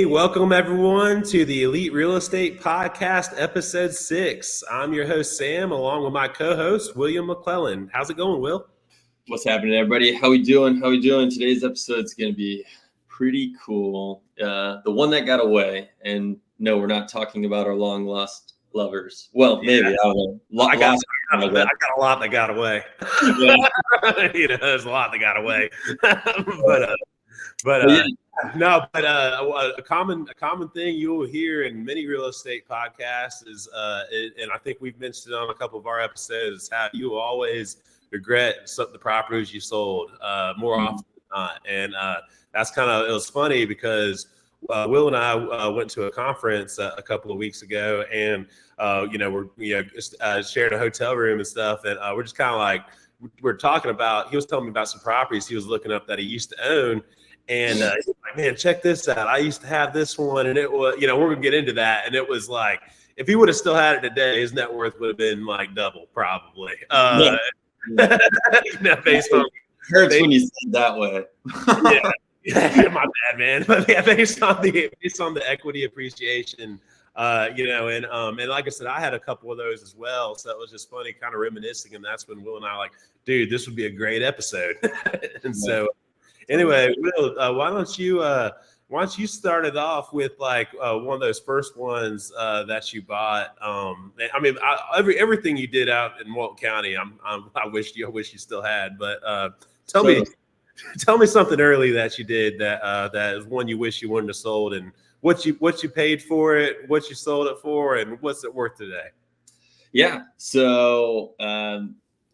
Hey, welcome everyone to the Elite Real Estate Podcast, episode 6. I'm your host, Sam, along with my co-host, William McClellan. How's it going, Will? What's happening, everybody? How we doing? Today's episode is going to be pretty cool. The one that got away, and no, we're not talking about our long lost lovers. Well, maybe, I don't know. I got a lot that got away. Yeah. There's a lot that got away. A common thing you will hear in many real estate podcasts is, and I think we've mentioned it on a couple of our episodes, how you always regret the properties you sold more often than not. And that's it was funny because Will and I went to a conference a couple of weeks ago, and shared a hotel room and stuff, and we're just kind of like we're talking about. He was telling me about some properties he was looking up that he used to own. And he's like, man, check this out. I used to have this one, and it was, we're gonna get into that. And it was like, if he would have still had it today, his net worth would have been like double, probably. Based on hurts when you say it that way. My bad, man. But yeah, based on the equity appreciation, and like I said, I had a couple of those as well. So it was just funny, kind of reminiscing, and that's when Will and I like, dude, this would be a great episode. And so. Anyway, Will, why don't you start it off with like one of those first ones that you bought? Everything you did out in Walton County, I wish you still had. But tell me something early that you did that is one you wish you wouldn't have sold, and what you paid for it, what you sold it for, and what's it worth today? Yeah. So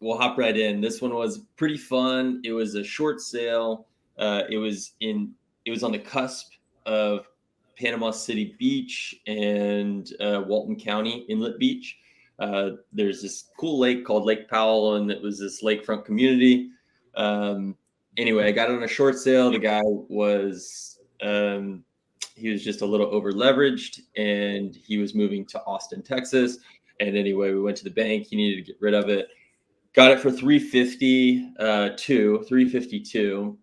we'll hop right in. This one was pretty fun. It was a short sale. It was on the cusp of Panama City Beach and Walton County Inlet Beach. There's this cool lake called Lake Powell, and it was this lakefront community. Anyway, I got it on a short sale. The guy was he was just a little over leveraged, and he was moving to Austin, Texas. And anyway, we went to the bank. He needed to get rid of it. Got it for $352.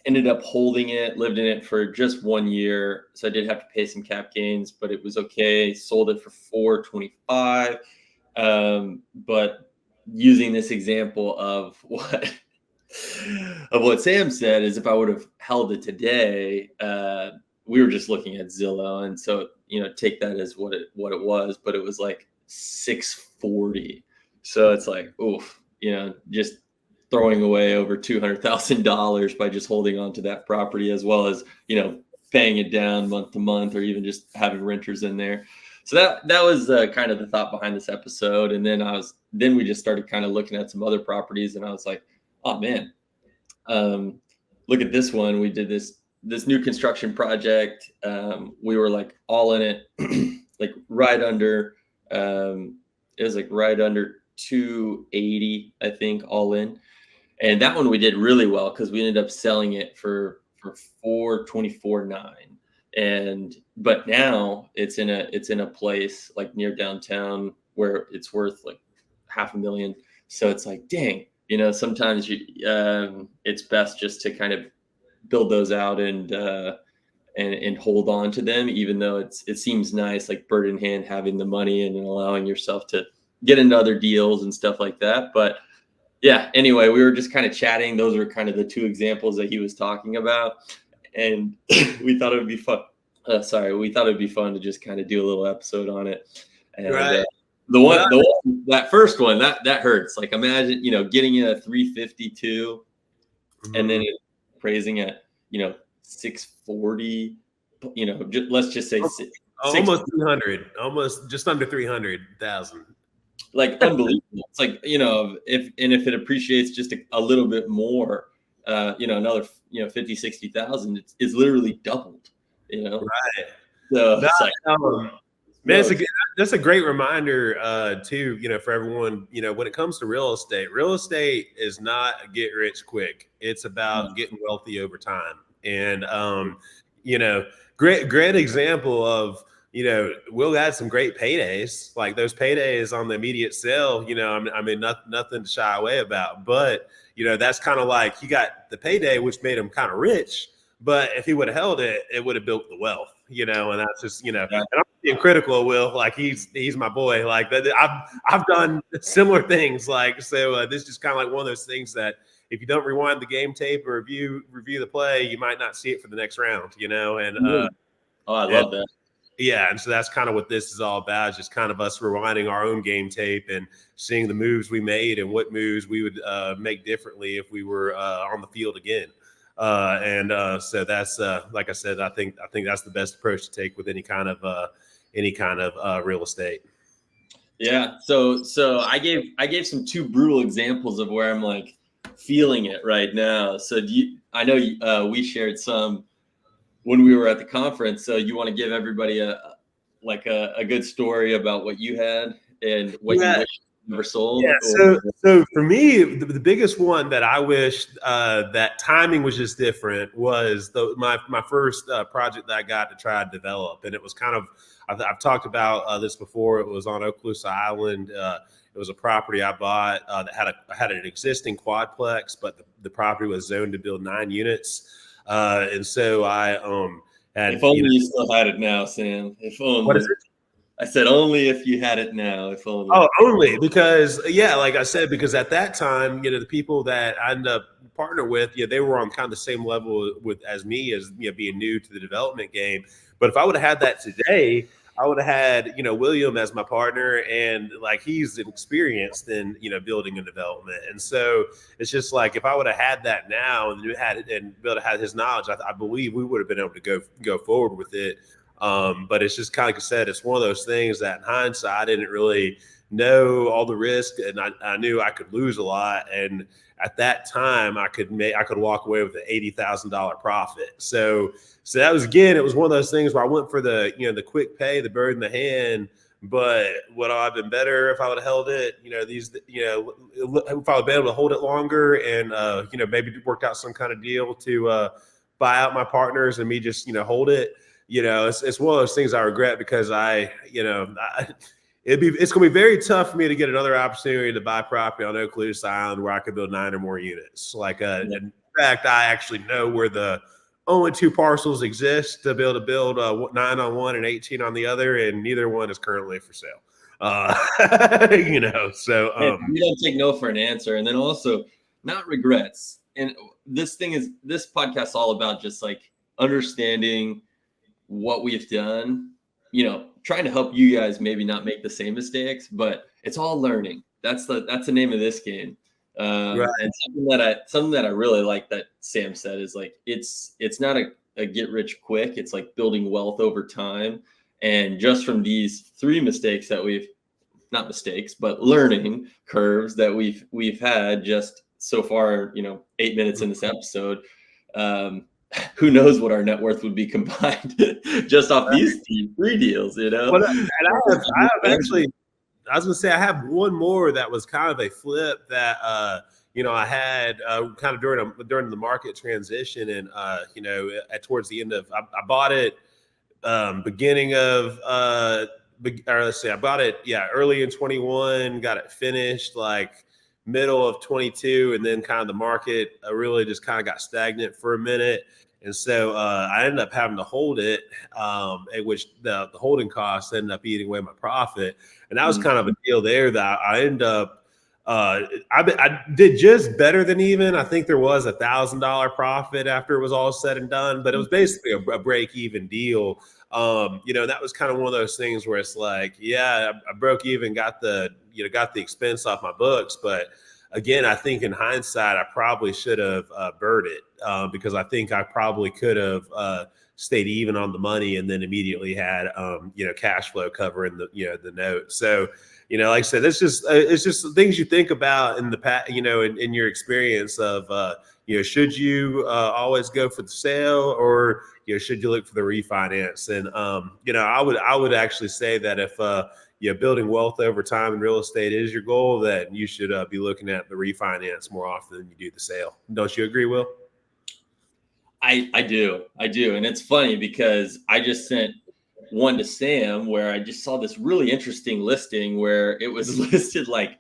Ended up holding it, lived in it for just 1 year. So I did have to pay some cap gains, but it was okay. Sold it for $425. But using this example of what Sam said is, if I would have held it today, we were just looking at Zillow. And so, take that as what it was, but it was like $640. So it's like, oof, just throwing away over $200,000 by just holding on to that property, as well as, paying it down month to month, or even just having renters in there. So that was kind of the thought behind this episode. And then we just started kind of looking at some other properties, and I was like, oh man, look at this one. We did this new construction project. We were like all in it, like right under, it was like right under 280, I think, all in. And that one we did really well because we ended up selling it for $424.9. But now it's in a place like near downtown where it's worth like $500,000. So it's like, dang, sometimes it's best just to kind of build those out and hold on to them, even though it seems nice, like bird in hand, having the money and allowing yourself to get into other deals and stuff like that. But yeah, anyway, we were just kind of chatting. Those were kind of the two examples that he was talking about. And we thought it would be fun. To just kind of do a little episode on it. And right. The one, that first one, that hurts. Like, imagine, getting in a 352 and then appraising at, 640, let's just say almost 300, almost just under 300,000. Like, unbelievable. It's like, if it appreciates just a little bit more, another, 50, 60,000, it's literally doubled, Right. So that's a great reminder too, for everyone, when it comes to real estate is not a get rich quick. It's about getting wealthy over time. And, great example of, Will had some great paydays, like those paydays on the immediate sale, nothing to shy away about. But, that's kind of like he got the payday, which made him kind of rich. But if he would have held it, it would have built the wealth. and that's just, Yeah. and I'm being critical of Will, like he's my boy, like that. I've done similar things, like, so this is just kind of like one of those things that if you don't rewind the game tape or review the play, you might not see it for the next round, and I love that. yeah, and so that's kind of what this is all about, just kind of us rewinding our own game tape and seeing the moves we made and what moves we would make differently if we were on the field again. So that's like I said, I think that's the best approach to take with any kind of real estate. Yeah. So I gave some two brutal examples of where I'm like feeling it right now. So I know we shared some when we were at the conference. So you want to give everybody a good story about what you had and what you wish you never sold? Yeah. So for me, the biggest one that I wished that timing was just different was my first project that I got to try to develop, and it was kind of I've talked about this before. It was on Okaloosa Island. It was a property I bought that had an existing quadplex, but the property was zoned to build 9 units. And so I had. If only you still had it now, Sam. If only. What is it? I said only if you had it now. If only. Oh, only because like I said, because at that time, the people that I ended up partnering with, they were on kind of the same level as me as being new to the development game. But if I would have had that today, I would have had William as my partner, and like he's experienced in building and development, and so it's just like if I would have had that now and been able to have his knowledge, I believe we would have been able to go forward with it. But it's just kind of like I said, it's one of those things that in hindsight I didn't really know all the risk, and I knew I could lose a lot, and at that time I could walk away with an $80,000 profit. So that was, again, it was one of those things where I went for the the quick pay, the bird in the hand. But would I have been better if I would have held it? If I would have been able to hold it longer and maybe worked out some kind of deal to buy out my partners and me just hold it. It's one of those things I regret because it's going to be very tough for me to get another opportunity to buy property on Okaloosa Island where I could build 9 or more units. In fact, I actually know where the only 2 parcels exist to be able to build 9 on one and 18 on the other, and neither one is currently for sale. So we don't take no for an answer, and then also not regrets. And this podcast is all about just like understanding what we've done, trying to help you guys maybe not make the same mistakes, but it's all learning. That's the name of this game. Right. And something that I really like that Sam said is like, it's not a get rich quick. It's like building wealth over time. And just from these 3 mistakes that not mistakes, but learning curves that we've had just so far, 8 minutes in this episode, who knows what our net worth would be combined just off these 3 deals, And I have actually, I was gonna say I have one more that was kind of a flip that I had kind of during the market transition, and towards the end of I bought it beginning of or let's say I bought it early in 21, got it finished like middle of 22, and then kind of the market really just kind of got stagnant for a minute. And so I ended up having to hold it, at which the holding costs ended up eating away my profit. And that was kind of a deal there that I ended up, I did just better than even. I think there was $1,000 profit after it was all said and done, but it was basically a break even deal. That was kind of one of those things where it's like, I broke even, got the expense off my books, but again, I think in hindsight, I probably should have bird it because I think I probably could have stayed even on the money and then immediately had cash flow covering the note. So like I said, it's just things you think about in the past, in your experience of should you always go for the sale or should you look for the refinance? And I would actually say that if building wealth over time in real estate is your goal, then you should be looking at the refinance more often than you do the sale. Don't you agree, Will? I do. And it's funny because I just sent one to Sam where I just saw this really interesting listing where it was listed like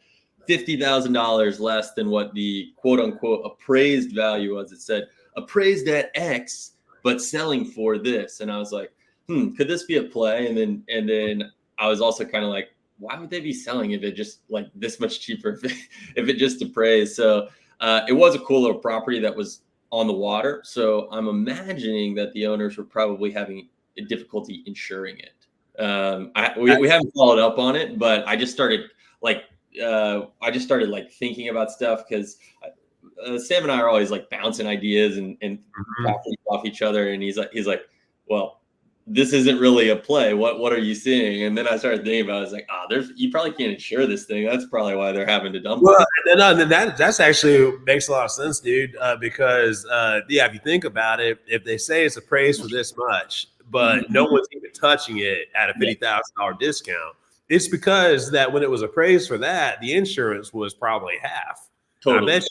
$50,000 less than what the quote unquote appraised value was. It said appraised at X, but selling for this. And I was like, could this be a play? And then I was also kind of like, why would they be selling if it just like this much cheaper if it just appraised? So it was a cool little property that was on the water. So I'm imagining that the owners were probably having a difficulty insuring it. We haven't followed up on it, but I just started like thinking about stuff because Sam and I are always like bouncing ideas and talking off each other. And he's like, well, this isn't really a play. What are you seeing? And then I started thinking about it. I was like, you probably can't insure this thing. That's probably why they're having to dump it. Then that's actually makes a lot of sense, dude. Because if you think about it, if they say it's appraised for this much, but no one's even touching it at a $50,000 discount, it's because that when it was appraised for that, the insurance was probably half. Totally.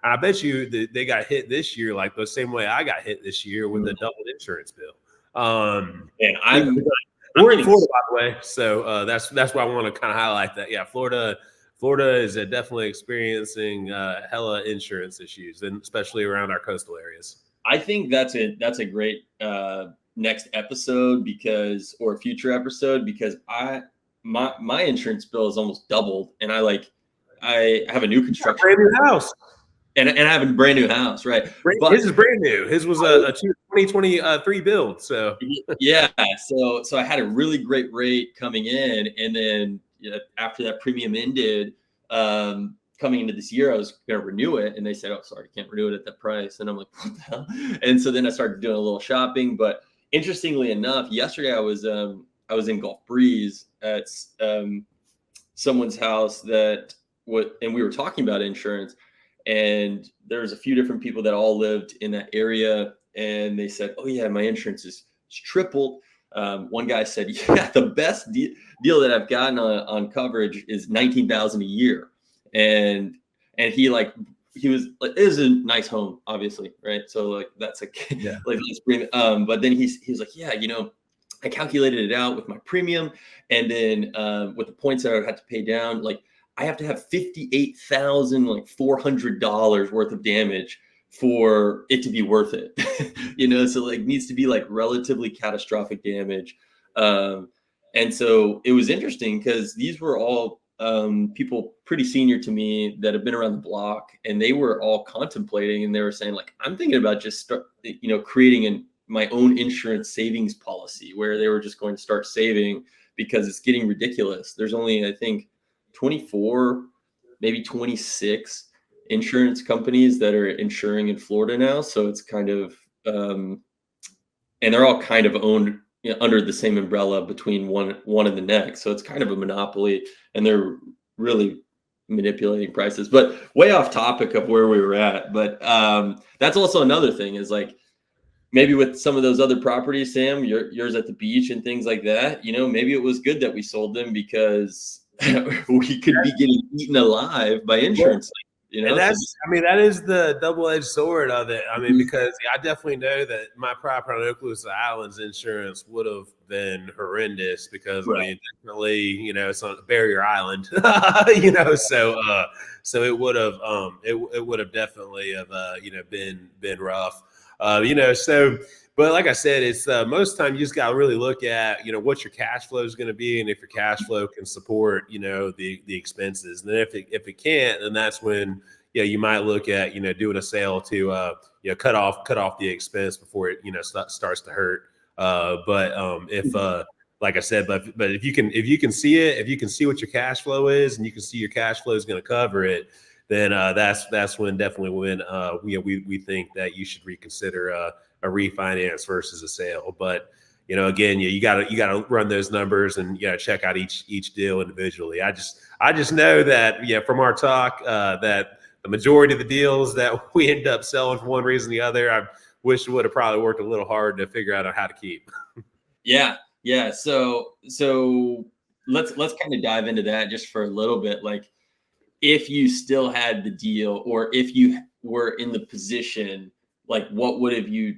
I bet you that they got hit this year like the same way I got hit this year with the double insurance bill. And we're in Florida, by the way, so that's why I want to kind of highlight that. Yeah, Florida is definitely experiencing hella insurance issues, and especially around our coastal areas. I think that's a great next episode or a future episode because my insurance bill is almost doubled, and I have a new construction, brand new house. And I have a brand new house, right? But his is brand new. His was a 2023 build. So yeah, so I had a really great rate coming in, and then after that premium ended, coming into this year, I was going to renew it, and they said, "Oh, sorry, can't renew it at that price." And I'm like, "What the hell?" And so then I started doing a little shopping. But interestingly enough, yesterday I was in Gulf Breeze at someone's house and we were talking about insurance. And there's a few different people that all lived in that area. And they said, oh, yeah, my insurance is tripled. One guy said, yeah, the best deal that I've gotten on coverage is $19,000 a year. And he was like, it is a nice home, obviously. Right. So like, that's but then he was like, yeah, I calculated it out with my premium. And then with the points that I would have to pay down, like, I have to have $58,400 worth of damage for it to be worth it, so like needs to be like relatively catastrophic damage. And so it was interesting because these were all people pretty senior to me that have been around the block, and they were all contemplating, and they were saying like, I'm thinking about just creating my own insurance savings policy where they were just going to start saving because it's getting ridiculous. There's only, I think, 24, maybe 26 insurance companies that are insuring in Florida now. So it's kind of, and they're all kind of owned under the same umbrella between one and the next. So it's kind of a monopoly, and they're really manipulating prices. But way off topic of where we were at. But that's also another thing is like, maybe with some of those other properties, Sam, yours at the beach and things like that, maybe it was good that we sold them because we could be getting eaten alive by insurance. And that is the double-edged sword of it. I mean, because I definitely know that my property on Okaloosa Island's insurance would have been horrendous because I mean, definitely, it's on Barrier Island, so it would have it would have definitely have been rough, But like I said, it's most time you just got to really look at, what your cash flow is going to be. And if your cash flow can support, the expenses. And then if it can't, then that's when, you might look at, doing a sale to, cut off the expense before it, starts to hurt. Like I said, but if you can see it, if you can see what your cash flow is and you can see your cash flow is going to cover it, then that's when we think that you should reconsider a refinance versus a sale. But again, you gotta run those numbers and check out each deal individually. I just know that from our talk that the majority of the deals that we end up selling for one reason or the other, I wish we would have probably worked a little hard to figure out how to keep. Yeah. So let's kind of dive into that just for a little bit. Like, if you still had the deal, or if you were in the position, like what would have you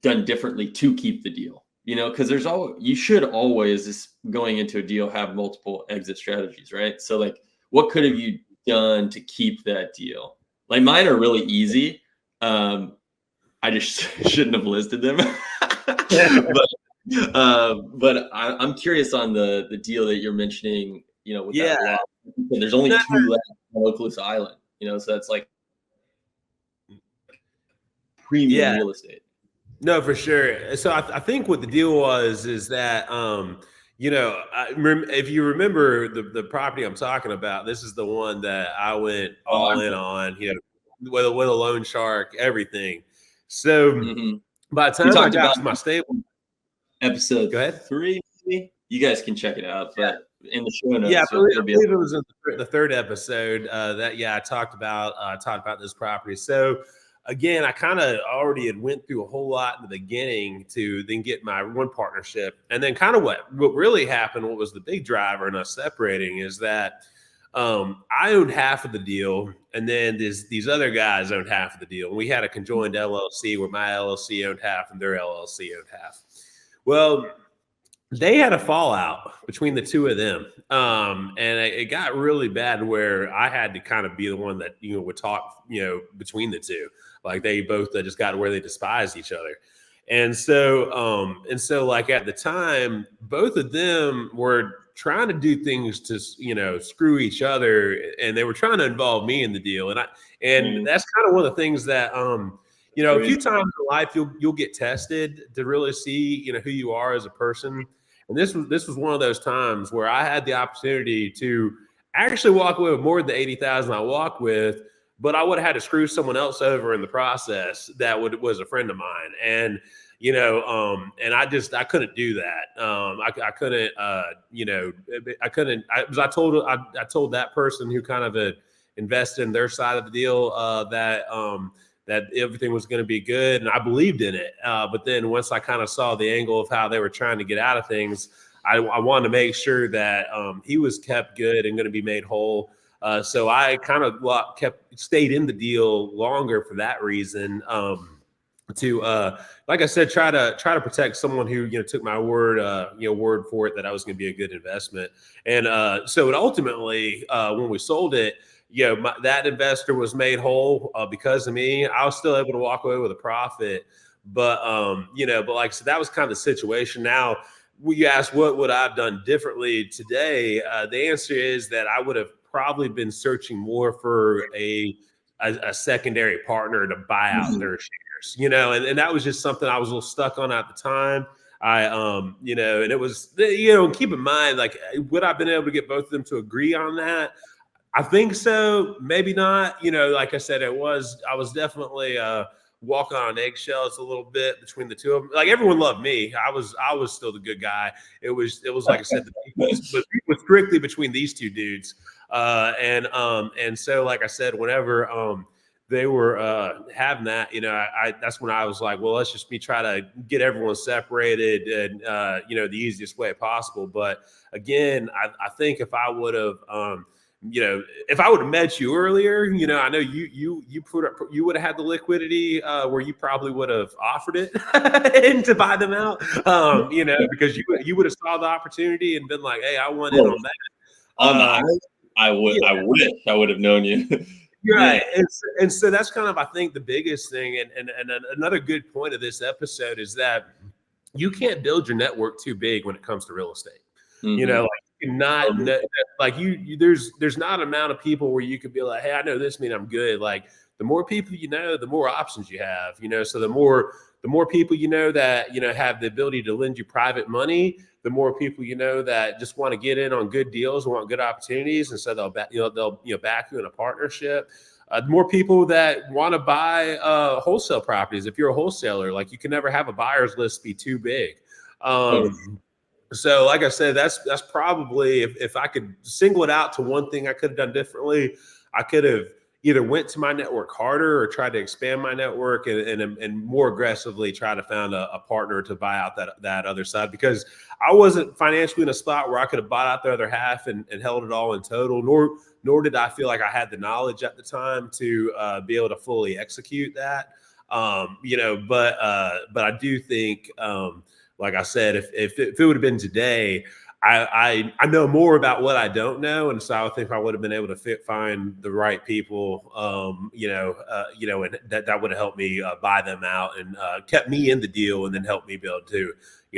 done differently to keep the deal? Because you should always, going into a deal, have multiple exit strategies, right? So like, what could have you done to keep that deal? Like, mine are really easy. I just shouldn't have listed them. But I'm curious on the deal that you're mentioning, with Yeah. that lot. There's only No, two left on Okaloosa Island, so that's like premium yeah. real estate. No, for sure. So I think what the deal was is that if you remember the property I'm talking about, this is the one that I went Oh, all in on, with a loan shark, everything. So mhm. by the We time I talked got about to my stable, episode go ahead. 3, maybe? You guys can check it out, but in the show Yeah, notes, I it'll be believe it was in the third episode I talked about this property. So again, I kind of already had went through a whole lot in the beginning to then get my one partnership, and then kind of what really happened, what was the big driver in us separating, is that I owned half of the deal, and then these other guys owned half of the deal, and we had a conjoined LLC where my LLC owned half and their LLC owned half. Well, they had a fallout between the two of them, and it got really bad where I had to kind of be the one that would talk between the two. Like they both just got to where they despised each other. And so like at the time, both of them were trying to do things to screw each other, and they were trying to involve me in the deal. And that's kind of one of the things that a few times in life you'll get tested to really see who you are as a person. And this was one of those times where I had the opportunity to actually walk away with more than the 80,000 I walked with, but I would have had to screw someone else over in the process that was a friend of mine. And and I couldn't do that. I couldn't, I told that person who kind of invested in their side of the deal that everything was going to be good, and I believed in it. But then once I kind of saw the angle of how they were trying to get out of things, I wanted to make sure that he was kept good and going to be made whole. So I kind of stayed in the deal longer for that reason. To like I said, try to protect someone who took my word for it that I was going to be a good investment. And so it ultimately, when we sold it, that investor was made whole because of me. I was still able to walk away with a profit, but like so that was kind of the situation. Now, you asked what would I have done differently today? The answer is that I would have probably been searching more for a secondary partner to buy out their shares, and that was just something I was a little stuck on at the time. And it was, keep in mind, like, would I have been able to get both of them to agree on that? I think so, maybe not. Like I said, I was definitely walking on eggshells a little bit between the two of them. Like everyone loved me. I was still the good guy. It was like I said, the beef was strictly between these two dudes. And so like I said, whenever they were having that, that's when I was like, well, let's just try to get everyone separated and the easiest way possible. But again, I think if I would have if I would have met you earlier, I know you would have had the liquidity where you probably would have offered it and to buy them out, because you would have saw the opportunity and been like, hey, I want in on that. On the island, I wish I would have known you. Right. And so that's kind of, I think, the biggest thing. And another good point of this episode is that you can't build your network too big when it comes to real estate. Like there's not an amount of people where you could be like, hey, I know this, mean I'm good. Like the more people the more options you have, so the more people that have the ability to lend you private money, the more people that just want to get in on good deals and want good opportunities, and so they'll back you in a partnership. The more people that want to buy wholesale properties. If you're a wholesaler, like you can never have a buyer's list be too big. So like I said, that's probably, if I could single it out to one thing I could have done differently, I could have either went to my network harder or tried to expand my network and more aggressively try to find a partner to buy out that other side, because I wasn't financially in a spot where I could have bought out the other half and held it all in total, nor did I feel like I had the knowledge at the time to be able to fully execute that. But I do think, like I said, if it would have been today, I know more about what I don't know, and so I think I would have been able to find the right people, and that would have helped me buy them out and kept me in the deal, and then helped me be able to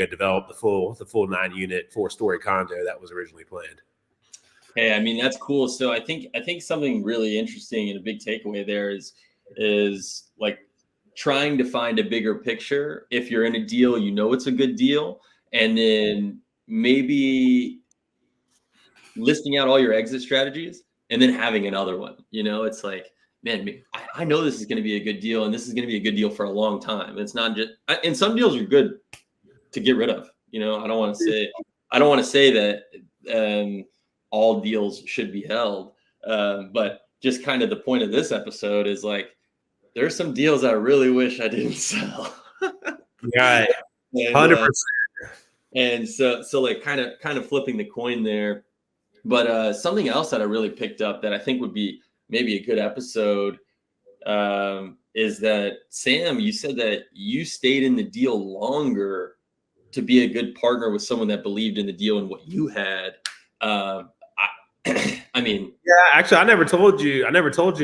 develop the full 9-unit 4-story condo that was originally planned. Hey, I mean that's cool. So I think something really interesting and a big takeaway there is like trying to find a bigger picture. If you're in a deal, you know it's a good deal, and then maybe listing out all your exit strategies and then having another one. It's like, man, I know this is going to be a good deal, and this is going to be a good deal for a long time. It's not just, and some deals are good to get rid of. I don't want to say that all deals should be held, but just kind of the point of this episode is like, there's some deals I really wish I didn't sell. Right, and, 100%. And so like kind of flipping the coin there. But something else that I really picked up that I think would be maybe a good episode is that, Sam, you said that you stayed in the deal longer to be a good partner with someone that believed in the deal and what you had. I mean, yeah, actually, I never told you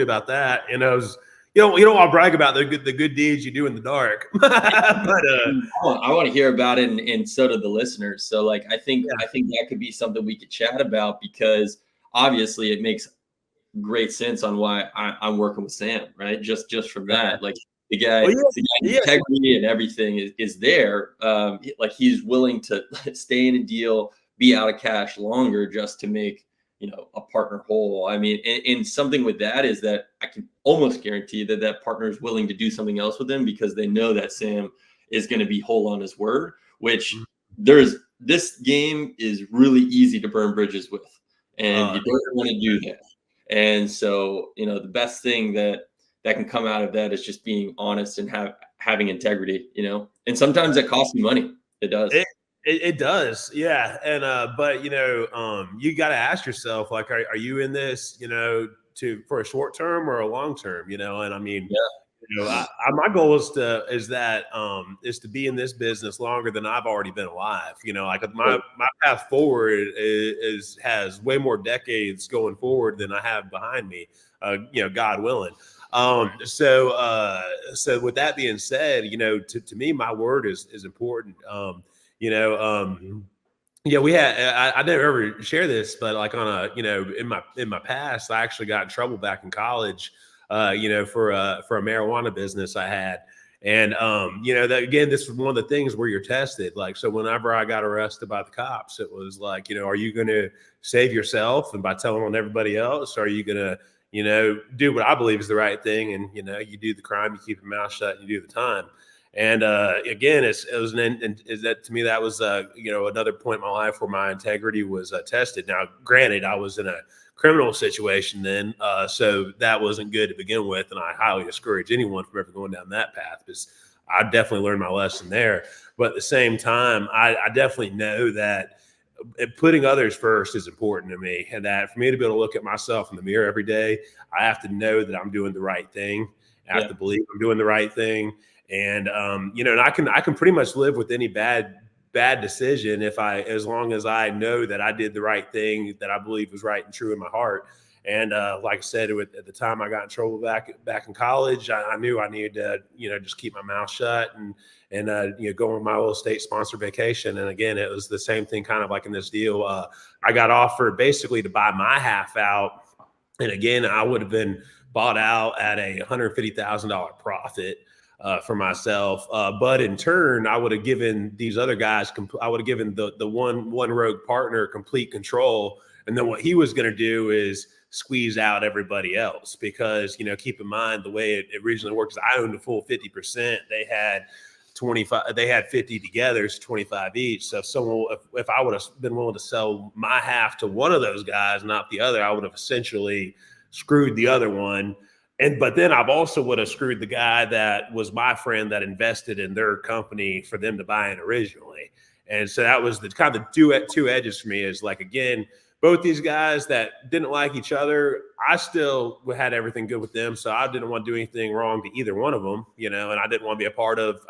about that. And I was, you don't want to brag about the good deeds you do in the dark, but I want to hear about it, and so do the listeners. So, like, I think that could be something we could chat about, because obviously it makes great sense on why I'm working with Sam, right? Just from that, like the guy, integrity and everything is there. Like, he's willing to stay in a deal, be out of cash longer just to make a partner whole. I mean, and something with that is that I can almost guarantee that partner is willing to do something else with him, because they know that Sam is going to be whole on his word, which this game is really easy to burn bridges with, and you don't want to do that. And so, the best thing that can come out of that is just being honest and having integrity, and sometimes it costs you money. It does. It does, yeah. And but you got to ask yourself, like, are you in this, for a short term or a long term, And I mean, my goal is to be in this business longer than I've already been alive. Like my path forward has way more decades going forward than I have behind me. God willing. So with that being said, to me, my word is important. We had, I never ever share this, but like on a, in my past, I actually got in trouble back in college, for a marijuana business I had. And, that, again, this was one of the things where you're tested. Like, so whenever I got arrested by the cops, it was like, are you going to save yourself and by telling on everybody else? Or are you going to, do what I believe is the right thing? And, you do the crime, you keep your mouth shut, and you do the time. And again, is that to me, that was another point in my life where my integrity was tested. Now, granted, I was in a criminal situation then, so that wasn't good to begin with, and I highly discourage anyone from ever going down that path, because I definitely learned my lesson there. But at the same time, I definitely know that putting others first is important to me, and that for me to be able to look at myself in the mirror every day, I have to know that I'm doing the right thing. I have to believe I'm doing the right thing. And and I can pretty much live with any bad decision as long as I know that I did the right thing that I believe was right and true in my heart. And like I said, at the time I got in trouble back in college, I knew I needed to just keep my mouth shut and go on my little state sponsored vacation. And again, it was the same thing, kind of like in this deal. I got offered basically to buy my half out, and again, I would have been bought out at a $150,000 profit for myself. But in turn, I would have given these other guys, I would have given the one rogue partner complete control. And then what he was going to do is squeeze out everybody else, because, keep in mind the way it originally worked is I owned a full 50%. They had 25, they had 50 together, so 25 each. So if I would have been willing to sell my half to one of those guys, not the other, I would have essentially screwed the other one. But then I've also would have screwed the guy that was my friend that invested in their company for them to buy in originally. And so that was the kind of two edges for me, is like, again, both these guys that didn't like each other, I still had everything good with them. So I didn't want to do anything wrong to either one of them, and I didn't want to be a part of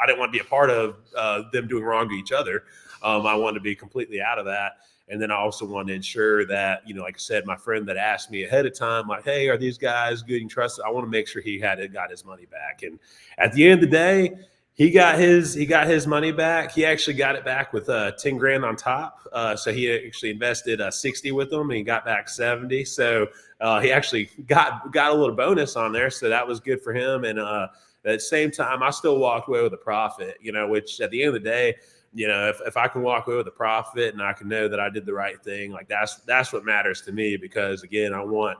them doing wrong to each other. I wanted to be completely out of that. And then I also want to ensure that, like I said, my friend that asked me ahead of time, like, hey, are these guys good and trusted? I want to make sure he got his money back. And at the end of the day, he got his money back. He actually got it back with 10 grand on top. So he actually invested 60 with them, and he got back 70. So he actually got a little bonus on there. So that was good for him. And at the same time, I still walked away with a profit, which at the end of the day, if I can walk away with a profit and I can know that I did the right thing, like that's what matters to me. Because again, I want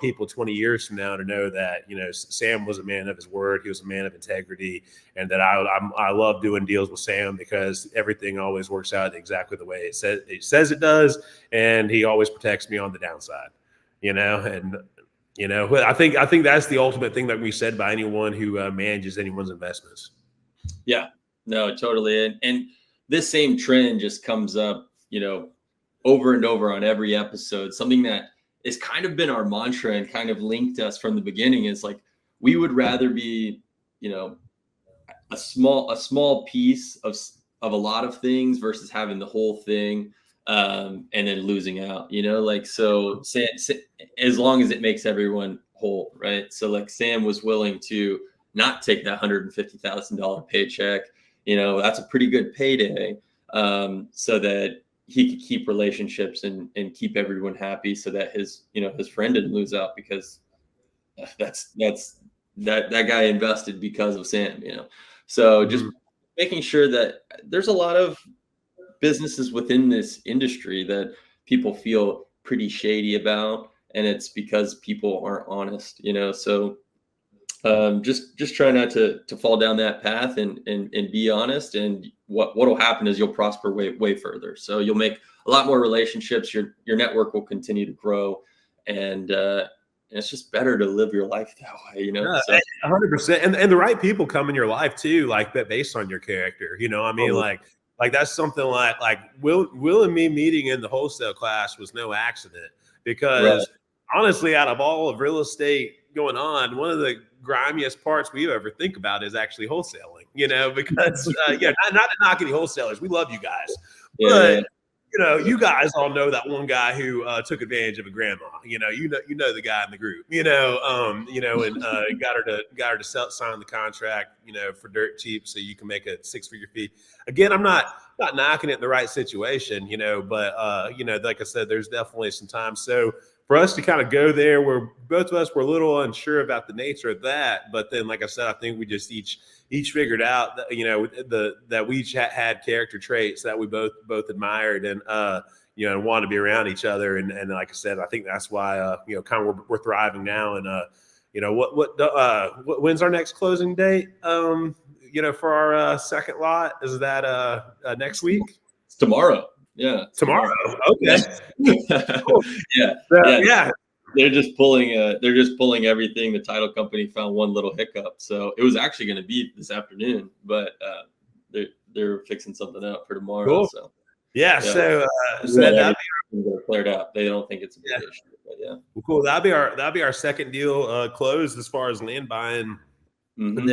people 20 years from now to know that, Sam was a man of his word. He was a man of integrity, and that I love doing deals with Sam because everything always works out exactly the way it says it does. And he always protects me on the downside, and I think that's the ultimate thing that can be said by anyone who manages anyone's investments. Yeah, no, totally. And this same trend just comes up, over and over on every episode. Something that has kind of been our mantra and kind of linked us from the beginning is like, we would rather be, a small piece of a lot of things versus having the whole thing, and then losing out, so as long as it makes everyone whole, right? So like Sam was willing to not take that $150,000 paycheck. That's a pretty good payday, so that he could keep relationships and keep everyone happy, so that his friend didn't lose out, because that guy invested because of Sam, So just making sure that there's a lot of businesses within this industry that people feel pretty shady about, and it's because people aren't honest, so just try not to fall down that path and be honest. And what'll happen is you'll prosper way further. So you'll make a lot more relationships. Your network will continue to grow, and it's just better to live your life that way, Yeah, So 100%. And the right people come in your life too, like that, based on your character. I mean, like that's something like Will and me meeting in the wholesale class was no accident, because honestly, out of all of real estate going on, one of the grimiest parts we ever think about is actually wholesaling, because not to knock any wholesalers. We love you guys. But you guys all know that one guy who took advantage of a grandma. You know the guy in the group. And got her to sign the contract, for dirt cheap, so you can make a 6-figure fee. Again, I'm not knocking it in the right situation, but like I said, there's definitely some time. So for us to kind of go there, where both of us were a little unsure about the nature of that, but then, like I said, I think we just each figured out that, that we each had character traits that we both admired, and and wanted to be around each other. And like I said, I think that's why kind of we're thriving now. And when's our next closing date? For our second lot, is that next week? It's tomorrow. Yeah. Tomorrow. Okay. Cool. Yeah. They're just pulling everything. The title company found one little hiccup. So it was actually going to be this afternoon, but they're fixing something out for tomorrow. Cool. So so that'll be cleared out. They don't think it's a big issue, but Well, cool. That'll be our second deal closed as far as land buying. And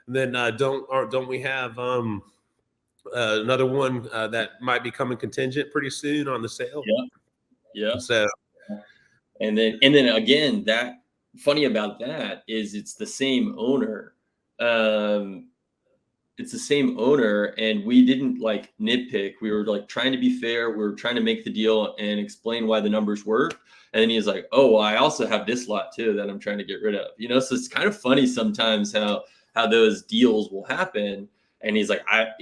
then don't we have another one that might be coming contingent pretty soon on the sale? Yeah. So, and then again, that funny about that is it's the same owner. It's the same owner, and we didn't like nitpick. We were like trying to be fair. We were trying to make the deal and explain why the numbers work. And then he's like, "Oh, well, I also have this lot too that I'm trying to get rid of." So it's kind of funny sometimes how those deals will happen. And he's like, I've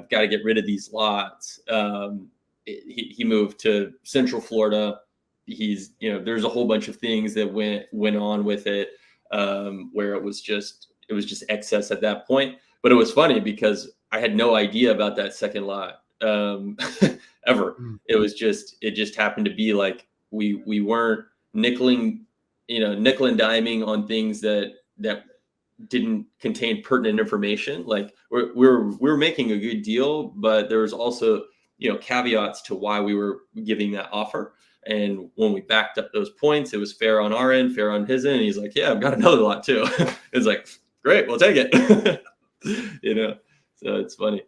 got to get rid of these lots. He moved to Central Florida. He's, there's a whole bunch of things that went on with it, where it was just excess at that point. But it was funny because I had no idea about that second lot ever. It just happened to be like we weren't nickel and diming on things that didn't contain pertinent information. Like we're making a good deal, but there was also caveats to why we were giving that offer. And when we backed up those points, it was fair on our end, fair on his end. And he's like, "Yeah, I've got another lot too." It's like, "Great, we'll take it." So it's funny.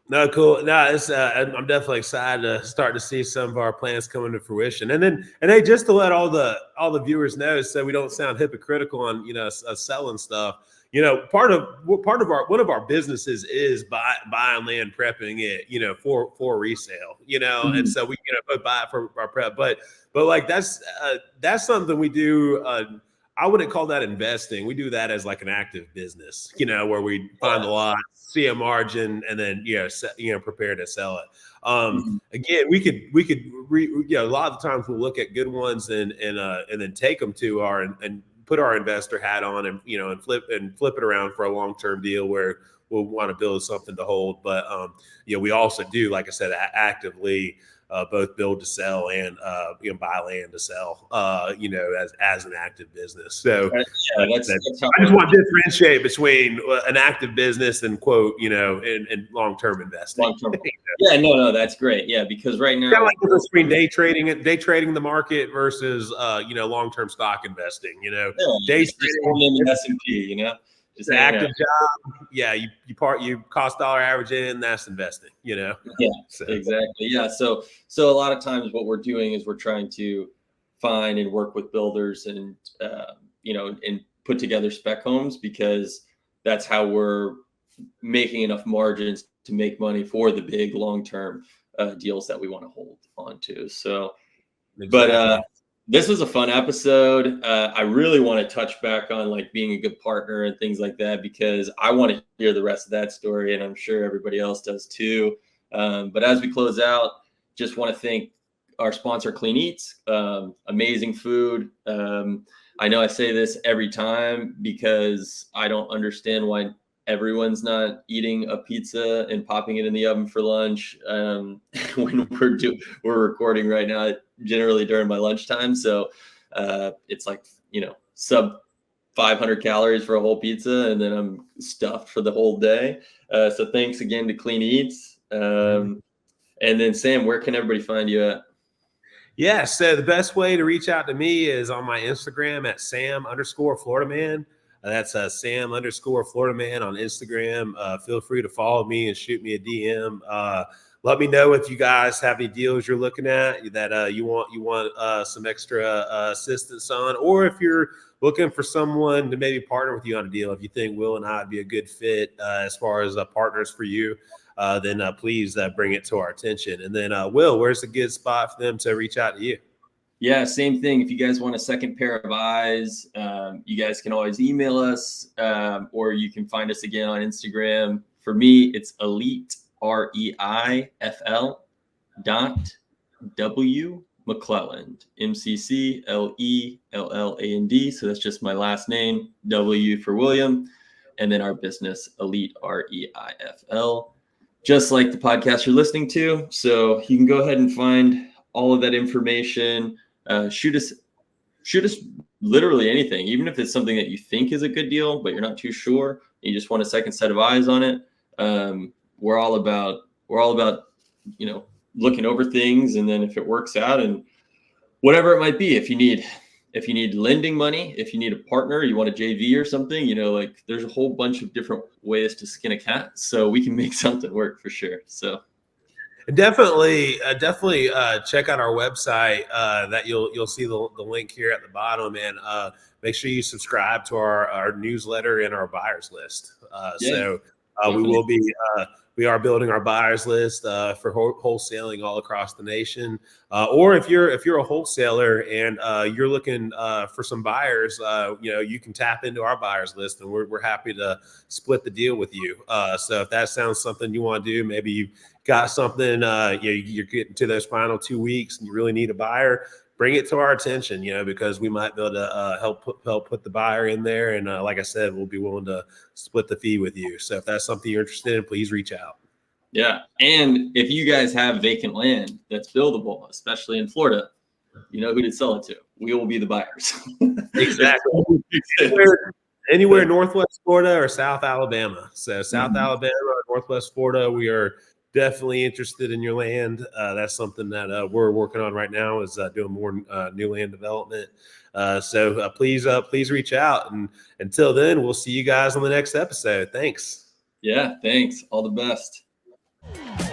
No, cool. No, it's I'm definitely excited to start to see some of our plans come into fruition. And hey, just to let all the viewers know, so we don't sound hypocritical on us selling stuff. Part of our one of our businesses is buying land, prepping it, for resale. And Mhm. so we buy it for our prep, but like that's something we do. I wouldn't call that investing. We do that as like an active business, where we find the lot, see a margin, and then prepare to sell it. Mhm. Again, a lot of the times we'll look at good ones and then take them to our and put our investor hat on and and flip it around for a long term deal where we'll want to build something to hold. But we also do, like I said, actively both build to sell and buy land to sell. As an active business. So Yeah, that's how I just want to differentiate between an active business and quote and long term investing. long term. Yeah, no, that's great. Yeah, because right Kind of now, like the difference between day trading the market versus long term stock investing. yeah, Day just hold trading, in the it's S&P, just an hanging out. active job. Yeah, you cost dollar average in, that's investing. Yeah, So exactly. Yeah. So a lot of times what we're doing is we're trying to find and work with builders and and put together spec homes because that's how we're making enough margins to make money for the big long term deals that we want to hold on to. So, but exactly. this was a fun episode. I really want to touch back on like being a good partner and things like that because I want to hear the rest of that story, and I'm sure everybody else does too. But as we close out, just want to thank our sponsor, Clean Eats. Amazing food. I know I say this every time because I don't understand why everyone's not eating a pizza and popping it in the oven for lunch when we're recording right now, generally during my lunchtime. So it's like sub 500 calories for a whole pizza, and then I'm stuffed for the whole day. So thanks again to Clean Eats. And then Sam, where can everybody find you at? Yeah, so the best way to reach out to me is on my Instagram at Sam_Florida Man. That's Sam_Florida Man on Instagram. Feel free to follow me and shoot me a DM. Let me know if you guys have any deals you're looking at that you want some extra assistance on, or if you're looking for someone to maybe partner with you on a deal. If you think Will and I would be a good fit as far as partners for you, then please bring it to our attention. And then, Will, where's a good spot for them to reach out to you? Yeah, same thing. If you guys want a second pair of eyes, you guys can always email us, or you can find us again on Instagram. For me, it's Elite REIFL .W McClelland, MCCLELLAND. So that's just my last name, W for William, and then our business, Elite REIFL, just like the podcast you're listening to. So you can go ahead and find all of that information. Shoot us literally anything, even if it's something that you think is a good deal, but you're not too sure. You just want a second set of eyes on it. We're all about looking over things, and then if it works out and whatever it might be, if you need lending money, if you need a partner, you want a JV or something, like there's a whole bunch of different ways to skin a cat, so we can make something work for sure. So Definitely check out our website. That you'll see the link here at the bottom, and make sure you subscribe to our newsletter and our buyers list. yeah, We we are building our buyers list for wholesaling all across the nation. Or if you're a wholesaler and you're looking for some buyers, you can tap into our buyers list, and we're happy to split the deal with you. So if that sounds something you want to do, maybe you got something, you're getting to those final 2 weeks and you really need a buyer, bring it to our attention, because we might be able to help put the buyer in there. And like I said, we'll be willing to split the fee with you. So if that's something you're interested in, please reach out. Yeah. And if you guys have vacant land that's buildable, especially in Florida, you know who to sell it to. We will be the buyers. Exactly. Anywhere Northwest Florida or South Alabama. So South Alabama or Northwest Florida, we are definitely interested in your land. That's something that we're working on right now, is doing more new land development. So please reach out. And until then, we'll see you guys on the next episode. Thanks. Yeah, thanks. All the best. it.